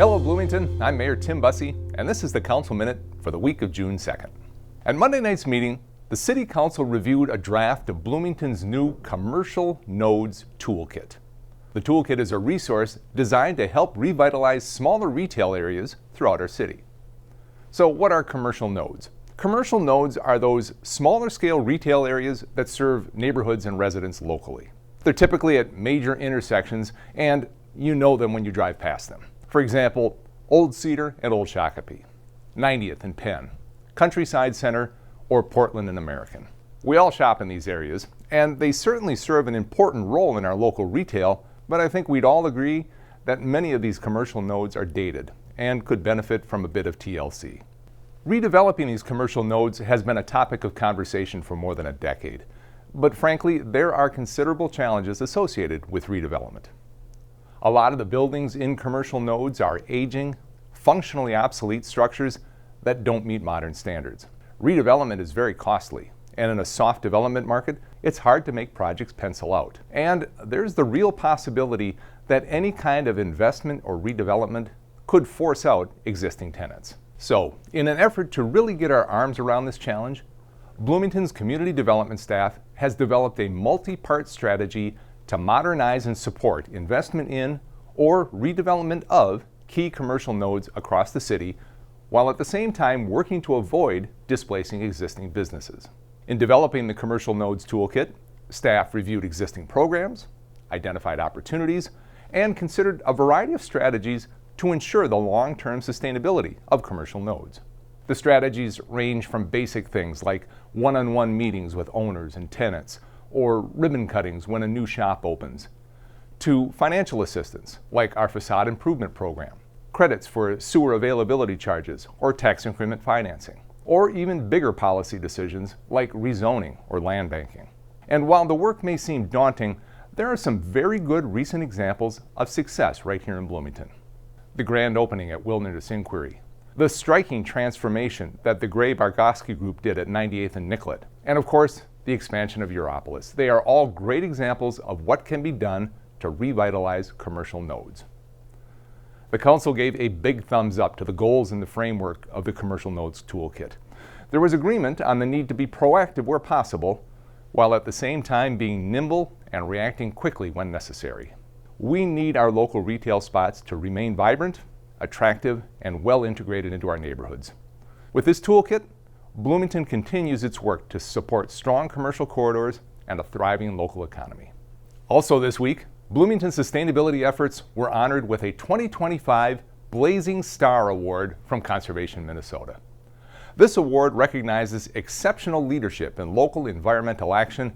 Hello Bloomington, I'm Mayor Tim Busse, and this is the Council Minute for the week of June 2nd. At Monday night's meeting, the City Council reviewed a draft of Bloomington's new Commercial Nodes Toolkit. The Toolkit is a resource designed to help revitalize smaller retail areas throughout our city. So what are commercial nodes? Commercial nodes are those smaller scale retail areas that serve neighborhoods and residents locally. They're typically at major intersections, and you know them when you drive past them. For example, Old Cedar and Old Shakopee, 90th and Penn, Countryside Center, or Portland and American. We all shop in these areas, and they certainly serve an important role in our local retail, but I think we'd all agree that many of these commercial nodes are dated and could benefit from a bit of TLC. Redeveloping these commercial nodes has been a topic of conversation for more than a decade, but frankly, there are considerable challenges associated with redevelopment. A lot of the buildings in commercial nodes are aging, functionally obsolete structures that don't meet modern standards. Redevelopment is very costly, and in a soft development market, it's hard to make projects pencil out. And there's the real possibility that any kind of investment or redevelopment could force out existing tenants. So, in an effort to really get our arms around this challenge, Bloomington's community development staff has developed a multi-part strategy to modernize and support investment in or redevelopment of key commercial nodes across the city, while at the same time working to avoid displacing existing businesses. In developing the Commercial Nodes Toolkit, staff reviewed existing programs, identified opportunities, and considered a variety of strategies to ensure the long-term sustainability of commercial nodes. The strategies range from basic things like one-on-one meetings with owners and tenants, or ribbon cuttings when a new shop opens, to financial assistance like our facade improvement program, credits for sewer availability charges or tax increment financing, or even bigger policy decisions like rezoning or land banking. And while the work may seem daunting, there are some very good recent examples of success right here in Bloomington. The grand opening at Wilderness Inquiry, the striking transformation that the Gray Bargoski Group did at 98th and Nicollet, and of course, the expansion of Europolis. They are all great examples of what can be done to revitalize commercial nodes. The Council gave a big thumbs up to the goals and the framework of the Commercial Nodes Toolkit. There was agreement on the need to be proactive where possible, while at the same time being nimble and reacting quickly when necessary. We need our local retail spots to remain vibrant, attractive, and well integrated into our neighborhoods. With this toolkit, Bloomington continues its work to support strong commercial corridors and a thriving local economy. Also this week, Bloomington's sustainability efforts were honored with a 2025 Blazing Star Award from Conservation Minnesota. This award recognizes exceptional leadership in local environmental action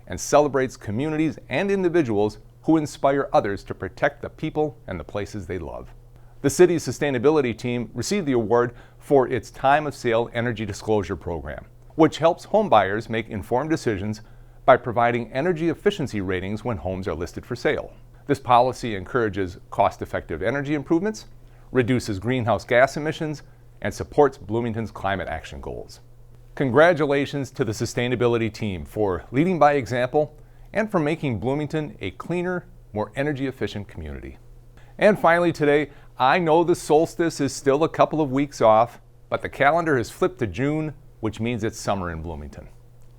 and celebrates communities and individuals who inspire others to protect the people and the places they love. The city's sustainability team received the award for its time of sale energy disclosure program, which helps homebuyers make informed decisions by providing energy efficiency ratings when homes are listed for sale. This policy encourages cost-effective energy improvements, reduces greenhouse gas emissions, and supports Bloomington's climate action goals. Congratulations to the sustainability team for leading by example and for making Bloomington a cleaner, more energy-efficient community. And finally today, I know the solstice is still a couple of weeks off, but the calendar has flipped to June, which means it's summer in Bloomington.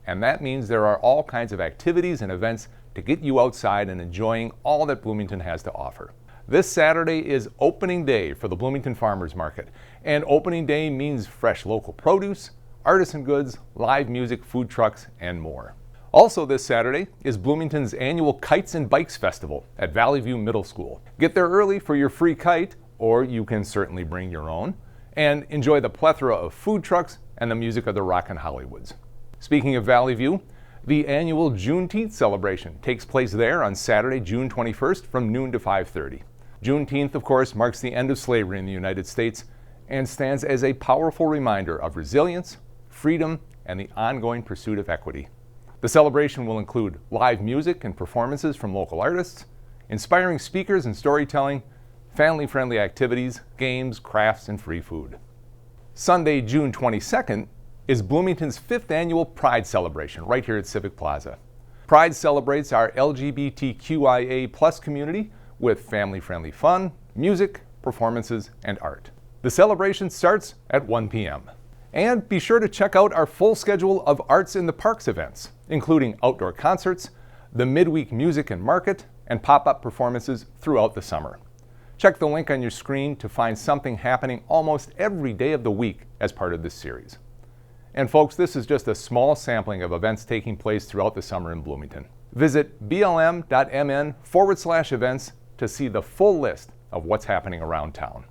And that means there are all kinds of activities and events to get you outside and enjoying all that Bloomington has to offer. This Saturday is opening day for the Bloomington Farmers Market, and opening day means fresh local produce, artisan goods, live music, food trucks, and more. Also this Saturday is Bloomington's annual Kites and Bikes Festival at Valley View Middle School. Get there early for your free kite, or you can certainly bring your own, and enjoy the plethora of food trucks and the music of the Rockin' Hollywoods. Speaking of Valley View, the annual Juneteenth celebration takes place there on Saturday, June 21st from noon to 5:30. Juneteenth, of course, marks the end of slavery in the United States and stands as a powerful reminder of resilience, freedom, and the ongoing pursuit of equity. The celebration will include live music and performances from local artists, inspiring speakers and storytelling, family-friendly activities, games, crafts, and free food. Sunday, June 22nd, is Bloomington's 5th annual Pride celebration right here at Civic Plaza. Pride celebrates our LGBTQIA+ community with family-friendly fun, music, performances, and art. The celebration starts at 1 p.m. And be sure to check out our full schedule of Arts in the Parks events, including outdoor concerts, the midweek music and market, and pop-up performances throughout the summer. Check the link on your screen to find something happening almost every day of the week as part of this series. And folks, this is just a small sampling of events taking place throughout the summer in Bloomington. Visit blm.mn/events to see the full list of what's happening around town.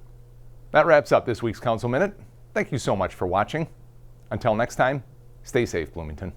That wraps up this week's Council Minute. Thank you so much for watching. Until next time, stay safe, Bloomington.